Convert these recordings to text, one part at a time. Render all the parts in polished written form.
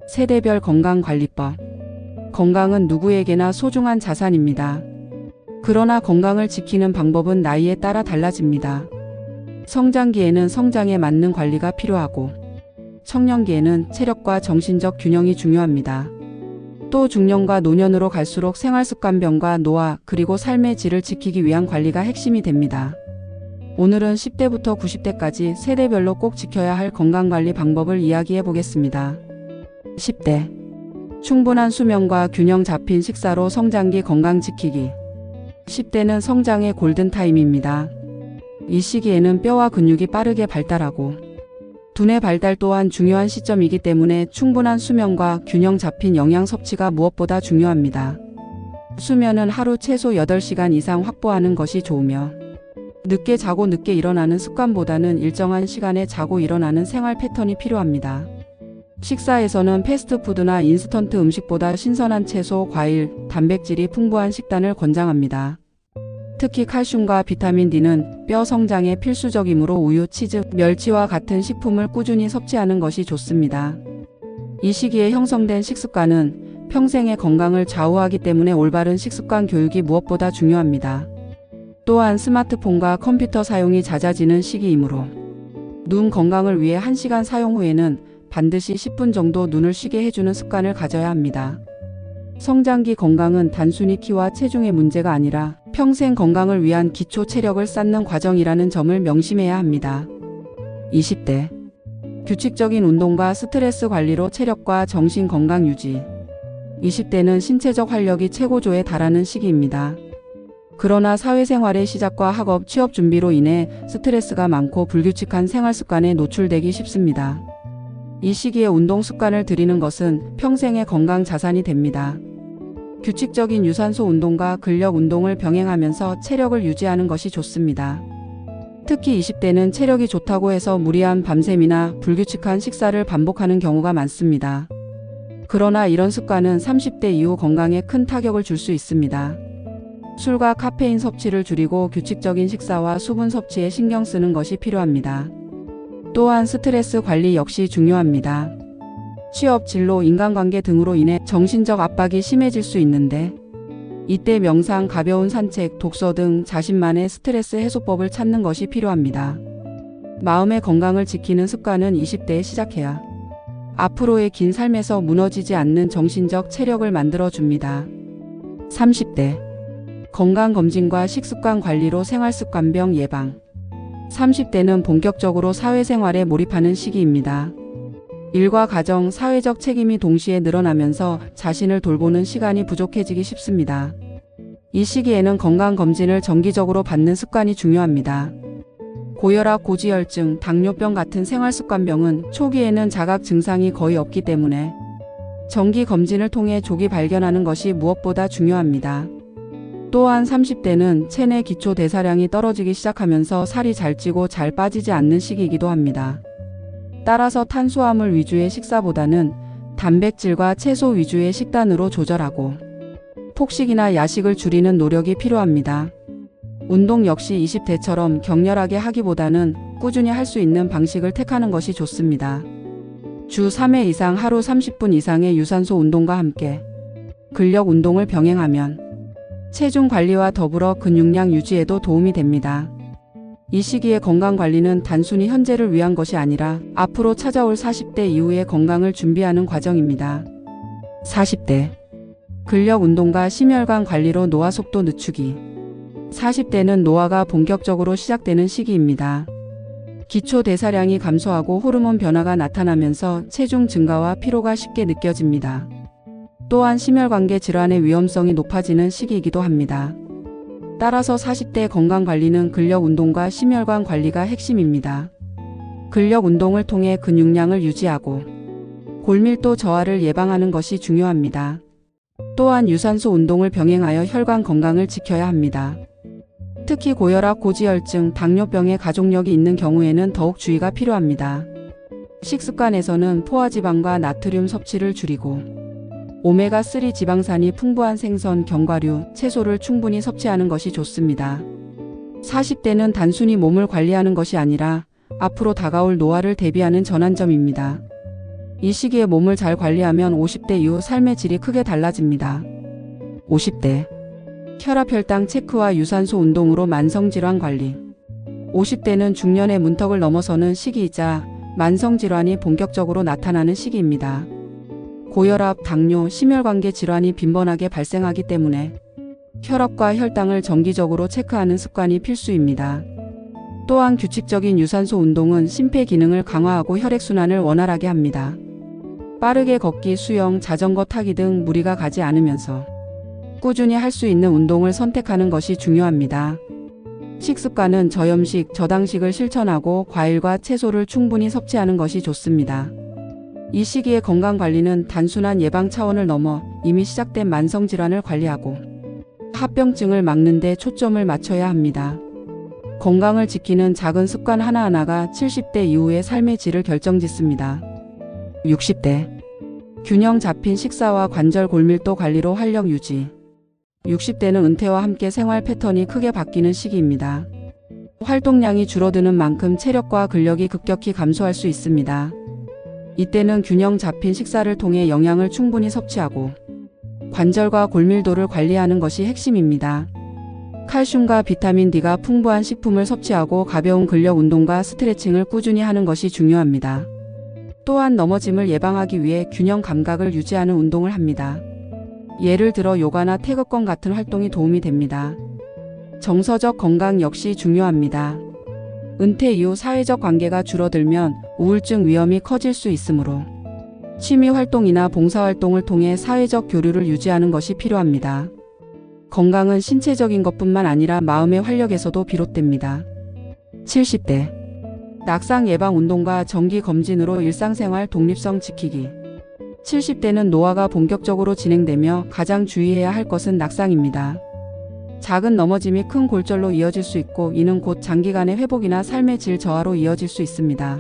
세대별 건강관리법. 건강은 누구에게나 소중한 자산입니다. 그러나 건강을 지키는 방법은 나이에 따라 달라집니다. 성장기에는 성장에 맞는 관리가 필요하고 청년기에는 체력과 정신적 균형이 중요합니다. 또 중년과 노년으로 갈수록 생활습관병과 노화 그리고 삶의 질을 지키기 위한 관리가 핵심이 됩니다. 오늘은 10대부터 90대까지 세대별로 꼭 지켜야 할 건강관리 방법을 이야기해 보겠습니다. 10대. 충분한 수면과 균형 잡힌 식사로 성장기 건강 지키기. 10대는 성장의 골든타임입니다. 이 시기에는 뼈와 근육이 빠르게 발달하고 두뇌 발달 또한 중요한 시점이기 때문에 충분한 수면과 균형 잡힌 영양 섭취가 무엇보다 중요합니다. 수면은 하루 최소 8시간 이상 확보하는 것이 좋으며 늦게 자고 늦게 일어나는 습관보다는 일정한 시간에 자고 일어나는 생활 패턴이 필요합니다. 식사에서는 패스트푸드나 인스턴트 음식보다 신선한 채소, 과일, 단백질이 풍부한 식단을 권장합니다. 특히 칼슘과 비타민 D는 뼈 성장에 필수적이므로 우유, 치즈, 멸치와 같은 식품을 꾸준히 섭취하는 것이 좋습니다. 이 시기에 형성된 식습관은 평생의 건강을 좌우하기 때문에 올바른 식습관 교육이 무엇보다 중요합니다. 또한 스마트폰과 컴퓨터 사용이 잦아지는 시기이므로 눈 건강을 위해 1시간 사용 후에는 반드시 10분 정도 눈을 쉬게 해주는 습관을 가져야 합니다. 성장기 건강은 단순히 키와 체중의 문제가 아니라 평생 건강을 위한 기초 체력을 쌓는 과정이라는 점을 명심해야 합니다. 20대. 규칙적인 운동과 스트레스 관리로 체력과 정신 건강 유지. 20대는 신체적 활력이 최고조에 달하는 시기입니다. 그러나 사회생활의 시작과 학업, 취업 준비로 인해 스트레스가 많고 불규칙한 생활 습관에 노출되기 쉽습니다. 이 시기에 운동 습관을 들이는 것은 평생의 건강 자산이 됩니다. 규칙적인 유산소 운동과 근력 운동을 병행하면서 체력을 유지하는 것이 좋습니다. 특히 20대는 체력이 좋다고 해서 무리한 밤샘이나 불규칙한 식사를 반복하는 경우가 많습니다. 그러나 이런 습관은 30대 이후 건강에 큰 타격을 줄 수 있습니다. 술과 카페인 섭취를 줄이고 규칙적인 식사와 수분 섭취에 신경 쓰는 것이 필요합니다. 또한 스트레스 관리 역시 중요합니다. 취업, 진로, 인간관계 등으로 인해 정신적 압박이 심해질 수 있는데 이때 명상, 가벼운 산책, 독서 등 자신만의 스트레스 해소법을 찾는 것이 필요합니다. 마음의 건강을 지키는 습관은 20대에 시작해야 앞으로의 긴 삶에서 무너지지 않는 정신적 체력을 만들어줍니다. 30대. 건강검진과 식습관 관리로 생활습관병 예방. 30대는 본격적으로 사회생활에 몰입하는 시기입니다. 일과 가정, 사회적 책임이 동시에 늘어나면서 자신을 돌보는 시간이 부족해지기 쉽습니다. 이 시기에는 건강검진을 정기적으로 받는 습관이 중요합니다. 고혈압, 고지혈증, 당뇨병 같은 생활습관병은 초기에는 자각 증상이 거의 없기 때문에 정기 검진을 통해 조기 발견하는 것이 무엇보다 중요합니다. 또한 30대는 체내 기초 대사량이 떨어지기 시작하면서 살이 잘 찌고 잘 빠지지 않는 시기이기도 합니다. 따라서 탄수화물 위주의 식사보다는 단백질과 채소 위주의 식단으로 조절하고 폭식이나 야식을 줄이는 노력이 필요합니다. 운동 역시 20대처럼 격렬하게 하기보다는 꾸준히 할 수 있는 방식을 택하는 것이 좋습니다. 주 3회 이상 하루 30분 이상의 유산소 운동과 함께 근력 운동을 병행하면 체중 관리와 더불어 근육량 유지에도 도움이 됩니다. 이 시기의 건강관리는 단순히 현재를 위한 것이 아니라 앞으로 찾아올 40대 이후의 건강을 준비하는 과정입니다. 40대. 근력 운동과 심혈관 관리로 노화 속도 늦추기. 40대는 노화가 본격적으로 시작되는 시기입니다. 기초 대사량이 감소하고 호르몬 변화가 나타나면서 체중 증가와 피로가 쉽게 느껴집니다. 또한 심혈관계 질환의 위험성이 높아지는 시기이기도 합니다. 따라서 40대 건강관리는 근력 운동과 심혈관 관리가 핵심입니다. 근력 운동을 통해 근육량을 유지하고 골밀도 저하를 예방하는 것이 중요합니다. 또한 유산소 운동을 병행하여 혈관 건강을 지켜야 합니다. 특히 고혈압, 고지혈증, 당뇨병의 가족력이 있는 경우에는 더욱 주의가 필요합니다. 식습관에서는 포화지방과 나트륨 섭취를 줄이고 오메가3 지방산이 풍부한 생선, 견과류, 채소를 충분히 섭취하는 것이 좋습니다. 40대는 단순히 몸을 관리하는 것이 아니라 앞으로 다가올 노화를 대비하는 전환점입니다. 이 시기에 몸을 잘 관리하면 50대 이후 삶의 질이 크게 달라집니다. 50대 혈압 혈당 체크와 유산소 운동으로 만성질환 관리. 50대는 중년의 문턱을 넘어서는 시기이자 만성질환이 본격적으로 나타나는 시기입니다. 고혈압, 당뇨, 심혈관계 질환이 빈번하게 발생하기 때문에 혈압과 혈당을 정기적으로 체크하는 습관이 필수입니다. 또한 규칙적인 유산소 운동은 심폐 기능을 강화하고 혈액순환을 원활하게 합니다. 빠르게 걷기, 수영, 자전거 타기 등 무리가 가지 않으면서 꾸준히 할 수 있는 운동을 선택하는 것이 중요합니다. 식습관은 저염식, 저당식을 실천하고 과일과 채소를 충분히 섭취하는 것이 좋습니다. 이 시기의 건강관리는 단순한 예방 차원을 넘어 이미 시작된 만성질환을 관리하고 합병증을 막는 데 초점을 맞춰야 합니다. 건강을 지키는 작은 습관 하나하나가 70대 이후의 삶의 질을 결정짓습니다. 60대 균형 잡힌 식사와 관절 골밀도 관리로 활력 유지. 60대는 은퇴와 함께 생활 패턴이 크게 바뀌는 시기입니다. 활동량이 줄어드는 만큼 체력과 근력이 급격히 감소할 수 있습니다. 이때는 균형 잡힌 식사를 통해 영양을 충분히 섭취하고 관절과 골밀도를 관리하는 것이 핵심입니다. 칼슘과 비타민 D가 풍부한 식품을 섭취하고 가벼운 근력 운동과 스트레칭을 꾸준히 하는 것이 중요합니다. 또한 넘어짐을 예방하기 위해 균형 감각을 유지하는 운동을 합니다. 예를 들어 요가나 태극권 같은 활동이 도움이 됩니다. 정서적 건강 역시 중요합니다. 은퇴 이후 사회적 관계가 줄어들면 우울증 위험이 커질 수 있으므로 취미 활동이나 봉사활동을 통해 사회적 교류를 유지하는 것이 필요합니다. 건강은 신체적인 것뿐만 아니라 마음의 활력에서도 비롯됩니다. 70대 낙상 예방 운동과 정기 검진으로 일상생활 독립성 지키기. 70대는 노화가 본격적으로 진행되며 가장 주의해야 할 것은 낙상입니다. 작은 넘어짐이 큰 골절로 이어질 수 있고 이는 곧 장기간의 회복이나 삶의 질 저하로 이어질 수 있습니다.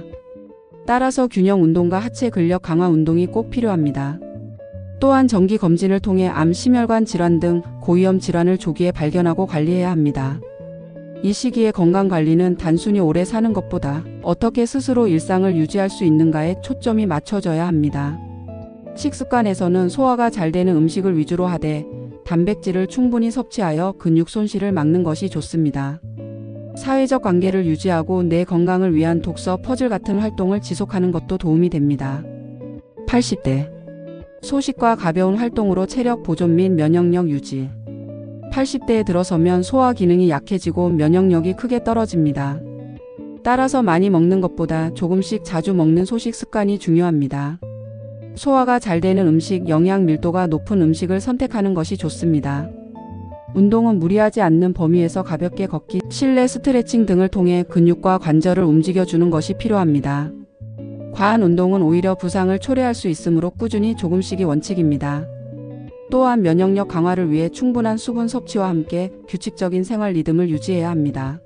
따라서 균형 운동과 하체 근력 강화 운동이 꼭 필요합니다. 또한 정기 검진을 통해 암, 심혈관 질환 등 고위험 질환을 조기에 발견하고 관리해야 합니다. 이 시기의 건강관리는 단순히 오래 사는 것보다 어떻게 스스로 일상을 유지할 수 있는가에 초점이 맞춰져야 합니다. 식습관에서는 소화가 잘 되는 음식을 위주로 하되 단백질을 충분히 섭취하여 근육 손실을 막는 것이 좋습니다. 사회적 관계를 유지하고 내 건강을 위한 독서, 퍼즐 같은 활동을 지속하는 것도 도움이 됩니다. 80대 소식과 가벼운 활동으로 체력 보존 및 면역력 유지. 80대에 들어서면 소화 기능이 약해지고 면역력이 크게 떨어집니다. 따라서 많이 먹는 것보다 조금씩 자주 먹는 소식 습관이 중요합니다. 소화가 잘 되는 음식, 영양 밀도가 높은 음식을 선택하는 것이 좋습니다. 운동은 무리하지 않는 범위에서 가볍게 걷기, 실내 스트레칭 등을 통해 근육과 관절을 움직여주는 것이 필요합니다. 과한 운동은 오히려 부상을 초래할 수 있으므로 꾸준히 조금씩이 원칙입니다. 또한 면역력 강화를 위해 충분한 수분 섭취와 함께 규칙적인 생활 리듬을 유지해야 합니다.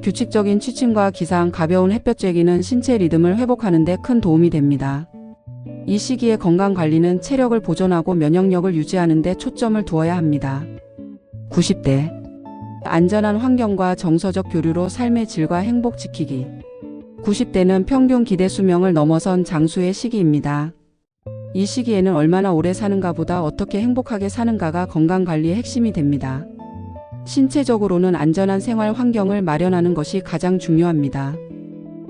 규칙적인 취침과 기상, 가벼운 햇볕 쬐기는 신체 리듬을 회복하는 데 큰 도움이 됩니다. 이 시기의 건강관리는 체력을 보존하고 면역력을 유지하는 데 초점을 두어야 합니다. 90대 안전한 환경과 정서적 교류로 삶의 질과 행복 지키기. 90대는 평균 기대 수명을 넘어선 장수의 시기입니다. 이 시기에는 얼마나 오래 사는가 보다 어떻게 행복하게 사는가가 건강관리의 핵심이 됩니다. 신체적으로는 안전한 생활 환경을 마련하는 것이 가장 중요합니다.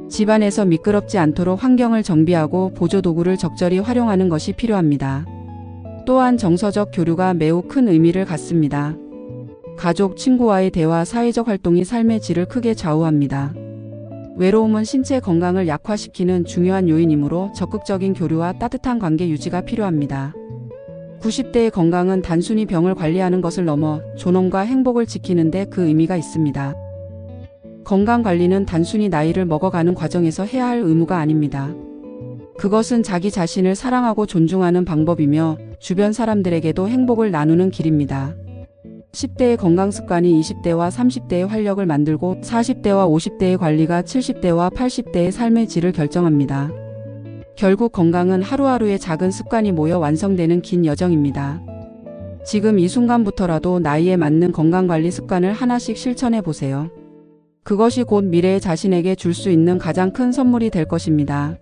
집안에서 미끄럽지 않도록 환경을 정비하고 보조도구를 적절히 활용하는 것이 필요합니다. 또한 정서적 교류가 매우 큰 의미를 갖습니다. 가족, 친구와의 대화, 사회적 활동이 삶의 질을 크게 좌우합니다. 외로움은 신체 건강을 약화시키는 중요한 요인이므로 적극적인 교류와 따뜻한 관계 유지가 필요합니다. 90대의 건강은 단순히 병을 관리하는 것을 넘어 존엄과 행복을 지키는 데 그 의미가 있습니다. 건강관리는 단순히 나이를 먹어가는 과정에서 해야 할 의무가 아닙니다. 그것은 자기 자신을 사랑하고 존중하는 방법이며 주변 사람들에게도 행복을 나누는 길입니다. 10대의 건강습관이 20대와 30대의 활력을 만들고 40대와 50대의 관리가 70대와 80대의 삶의 질을 결정합니다. 결국 건강은 하루하루의 작은 습관이 모여 완성되는 긴 여정입니다. 지금 이 순간부터라도 나이에 맞는 건강관리 습관을 하나씩 실천해 보세요. 그것이 곧 미래의 자신에게 줄 수 있는 가장 큰 선물이 될 것입니다.